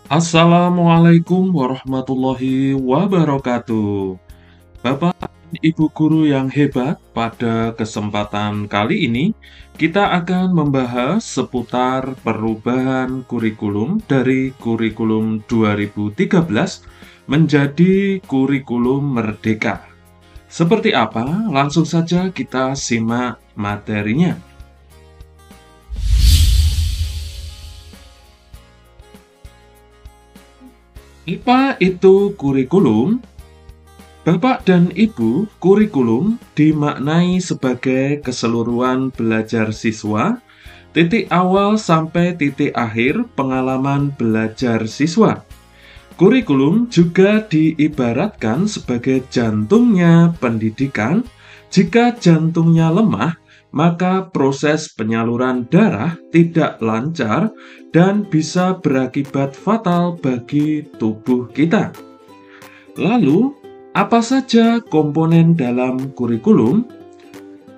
Assalamualaikum warahmatullahi wabarakatuh. Bapak dan Ibu guru yang hebat, pada kesempatan kali ini kita akan membahas seputar perubahan kurikulum dari kurikulum 2013 menjadi kurikulum merdeka. Seperti apa? Langsung saja kita simak materinya. Apa itu kurikulum? Bapak dan Ibu, kurikulum dimaknai sebagai keseluruhan belajar siswa, titik awal sampai titik akhir pengalaman belajar siswa. Kurikulum juga diibaratkan sebagai jantungnya pendidikan. Jika jantungnya lemah, maka proses penyaluran darah tidak lancar dan bisa berakibat fatal bagi tubuh kita. Lalu, apa saja komponen dalam kurikulum?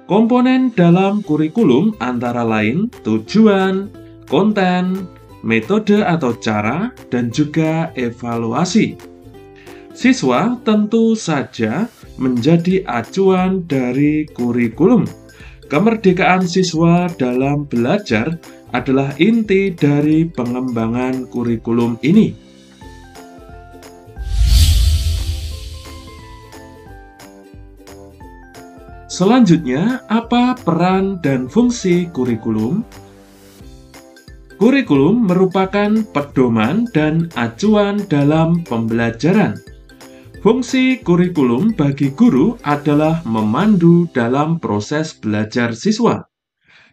Komponen dalam kurikulum antara lain tujuan, konten, metode atau cara, dan juga evaluasi. Siswa tentu saja menjadi acuan dari kurikulum. Kemerdekaan siswa dalam belajar adalah inti dari pengembangan kurikulum ini. Selanjutnya, apa peran dan fungsi kurikulum? Kurikulum merupakan pedoman dan acuan dalam pembelajaran. Fungsi kurikulum bagi guru adalah memandu dalam proses belajar siswa.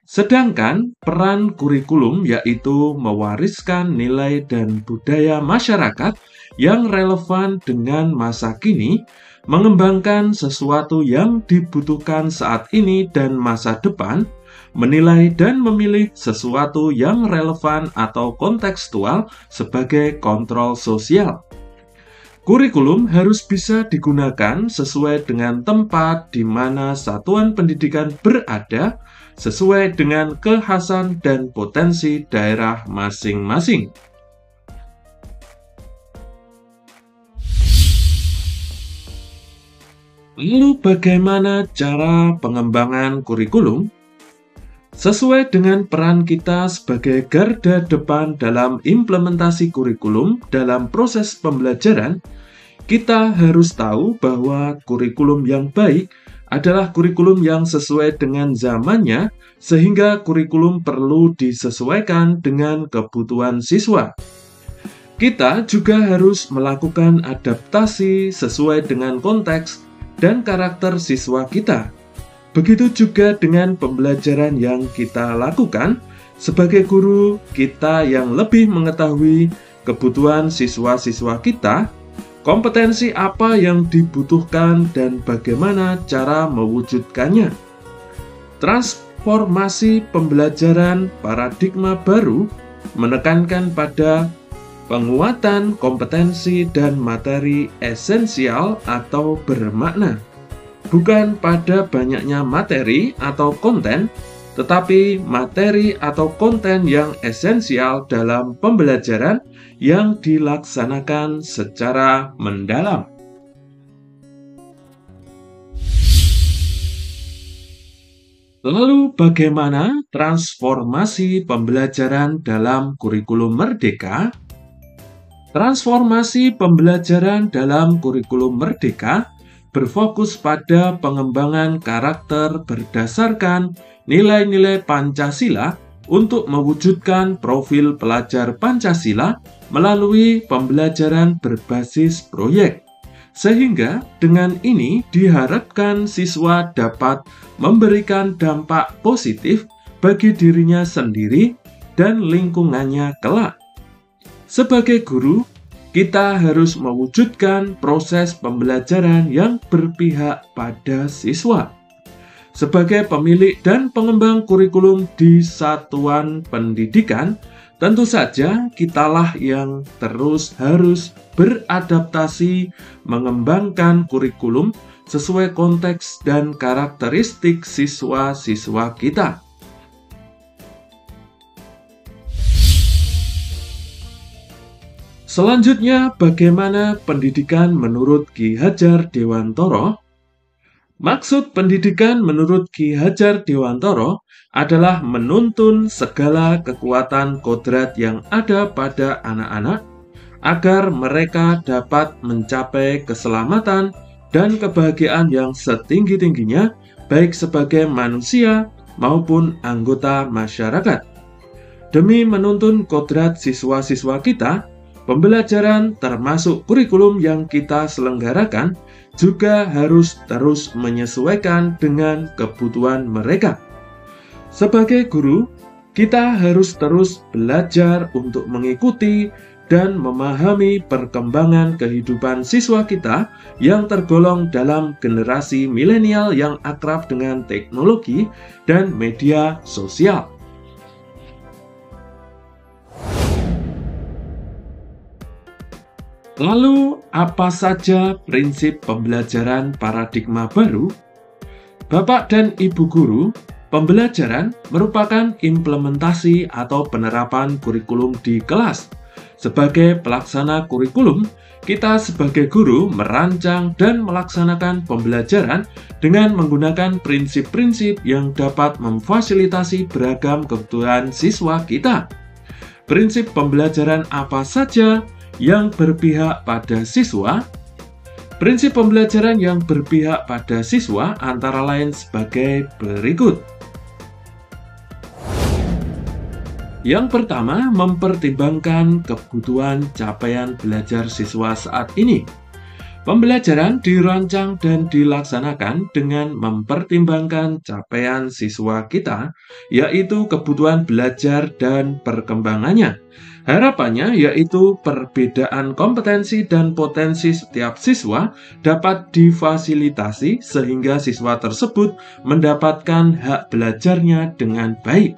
Sedangkan peran kurikulum yaitu mewariskan nilai dan budaya masyarakat yang relevan dengan masa kini, mengembangkan sesuatu yang dibutuhkan saat ini dan masa depan, menilai dan memilih sesuatu yang relevan atau kontekstual sebagai kontrol sosial. Kurikulum harus bisa digunakan sesuai dengan tempat di mana satuan pendidikan berada, sesuai dengan kekhasan dan potensi daerah masing-masing. Lalu bagaimana cara pengembangan kurikulum? Sesuai dengan peran kita sebagai garda depan dalam implementasi kurikulum dalam proses pembelajaran, kita harus tahu bahwa kurikulum yang baik adalah kurikulum yang sesuai dengan zamannya, sehingga kurikulum perlu disesuaikan dengan kebutuhan siswa. Kita juga harus melakukan adaptasi sesuai dengan konteks dan karakter siswa kita. Begitu juga dengan pembelajaran yang kita lakukan. Sebagai guru, kita yang lebih mengetahui kebutuhan siswa-siswa kita, kompetensi apa yang dibutuhkan, dan bagaimana cara mewujudkannya. Transformasi pembelajaran paradigma baru menekankan pada penguatan kompetensi dan materi esensial atau bermakna. Bukan pada banyaknya materi atau konten, tetapi materi atau konten yang esensial dalam pembelajaran yang dilaksanakan secara mendalam. Lalu bagaimana transformasi pembelajaran dalam kurikulum merdeka? Transformasi pembelajaran dalam kurikulum merdeka berfokus pada pengembangan karakter berdasarkan nilai-nilai Pancasila untuk mewujudkan profil pelajar Pancasila melalui pembelajaran berbasis proyek. Sehingga dengan ini diharapkan siswa dapat memberikan dampak positif bagi dirinya sendiri dan lingkungannya kelak. Sebagai guru, kita harus mewujudkan proses pembelajaran yang berpihak pada siswa. Sebagai pemilik dan pengembang kurikulum di satuan pendidikan, tentu saja kitalah yang terus harus beradaptasi mengembangkan kurikulum sesuai konteks dan karakteristik siswa-siswa kita. Selanjutnya, bagaimana pendidikan menurut Ki Hajar Dewantara? Maksud pendidikan menurut Ki Hajar Dewantara adalah menuntun segala kekuatan kodrat yang ada pada anak-anak agar mereka dapat mencapai keselamatan dan kebahagiaan yang setinggi-tingginya, baik sebagai manusia maupun anggota masyarakat. Demi menuntun kodrat siswa-siswa kita, pembelajaran termasuk kurikulum yang kita selenggarakan juga harus terus menyesuaikan dengan kebutuhan mereka. Sebagai guru, kita harus terus belajar untuk mengikuti dan memahami perkembangan kehidupan siswa kita yang tergolong dalam generasi milenial yang akrab dengan teknologi dan media sosial. Lalu, apa saja prinsip pembelajaran paradigma baru? Bapak dan Ibu guru, pembelajaran merupakan implementasi atau penerapan kurikulum di kelas. Sebagai pelaksana kurikulum, kita sebagai guru merancang dan melaksanakan pembelajaran dengan menggunakan prinsip-prinsip yang dapat memfasilitasi beragam kebutuhan siswa kita. Prinsip pembelajaran apa saja yang berpihak pada siswa? Prinsip pembelajaran yang berpihak pada siswa antara lain sebagai berikut. Yang pertama, mempertimbangkan kebutuhan capaian belajar siswa saat ini. Pembelajaran dirancang dan dilaksanakan dengan mempertimbangkan capaian siswa kita, yaitu kebutuhan belajar dan perkembangannya. Harapannya yaitu perbedaan kompetensi dan potensi setiap siswa dapat difasilitasi sehingga siswa tersebut mendapatkan hak belajarnya dengan baik.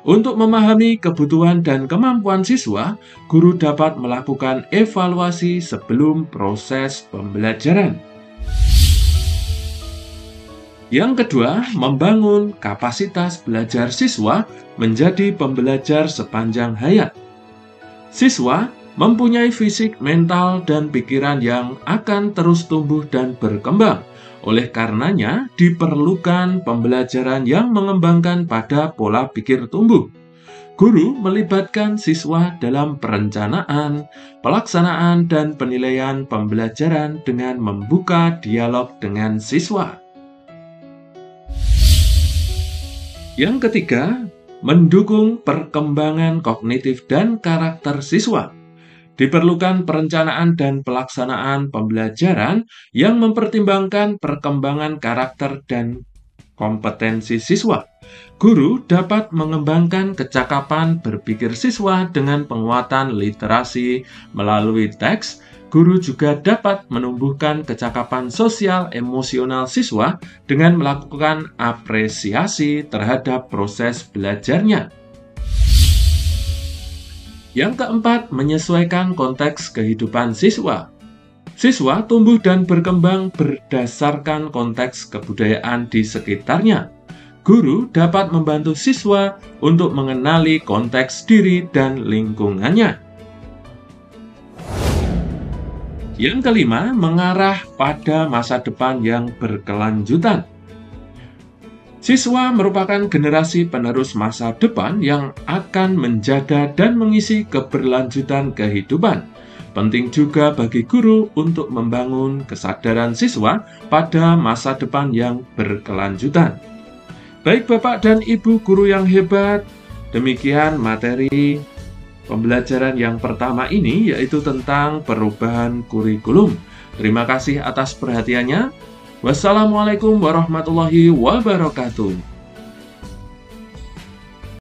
Untuk memahami kebutuhan dan kemampuan siswa, guru dapat melakukan evaluasi sebelum proses pembelajaran. Yang kedua, membangun kapasitas belajar siswa menjadi pembelajar sepanjang hayat. Siswa mempunyai fisik, mental, dan pikiran yang akan terus tumbuh dan berkembang. Oleh karenanya, diperlukan pembelajaran yang mengembangkan pada pola pikir tumbuh. Guru melibatkan siswa dalam perencanaan, pelaksanaan, dan penilaian pembelajaran dengan membuka dialog dengan siswa. Yang ketiga, mendukung perkembangan kognitif dan karakter siswa. Diperlukan perencanaan dan pelaksanaan pembelajaran yang mempertimbangkan perkembangan karakter dan kompetensi siswa. Guru dapat mengembangkan kecakapan berpikir siswa dengan penguatan literasi melalui teks. Guru juga dapat menumbuhkan kecakapan sosial emosional siswa dengan melakukan apresiasi terhadap proses belajarnya. Yang keempat, menyesuaikan konteks kehidupan siswa. Siswa tumbuh dan berkembang berdasarkan konteks kebudayaan di sekitarnya. Guru dapat membantu siswa untuk mengenali konteks diri dan lingkungannya. Yang kelima, mengarah pada masa depan yang berkelanjutan. Siswa merupakan generasi penerus masa depan yang akan menjaga dan mengisi keberlanjutan kehidupan. Penting juga bagi guru untuk membangun kesadaran siswa pada masa depan yang berkelanjutan. Baik Bapak dan Ibu guru yang hebat, demikian materi pembelajaran yang pertama ini, yaitu tentang perubahan kurikulum. Terima kasih atas perhatiannya. Wassalamualaikum warahmatullahi wabarakatuh.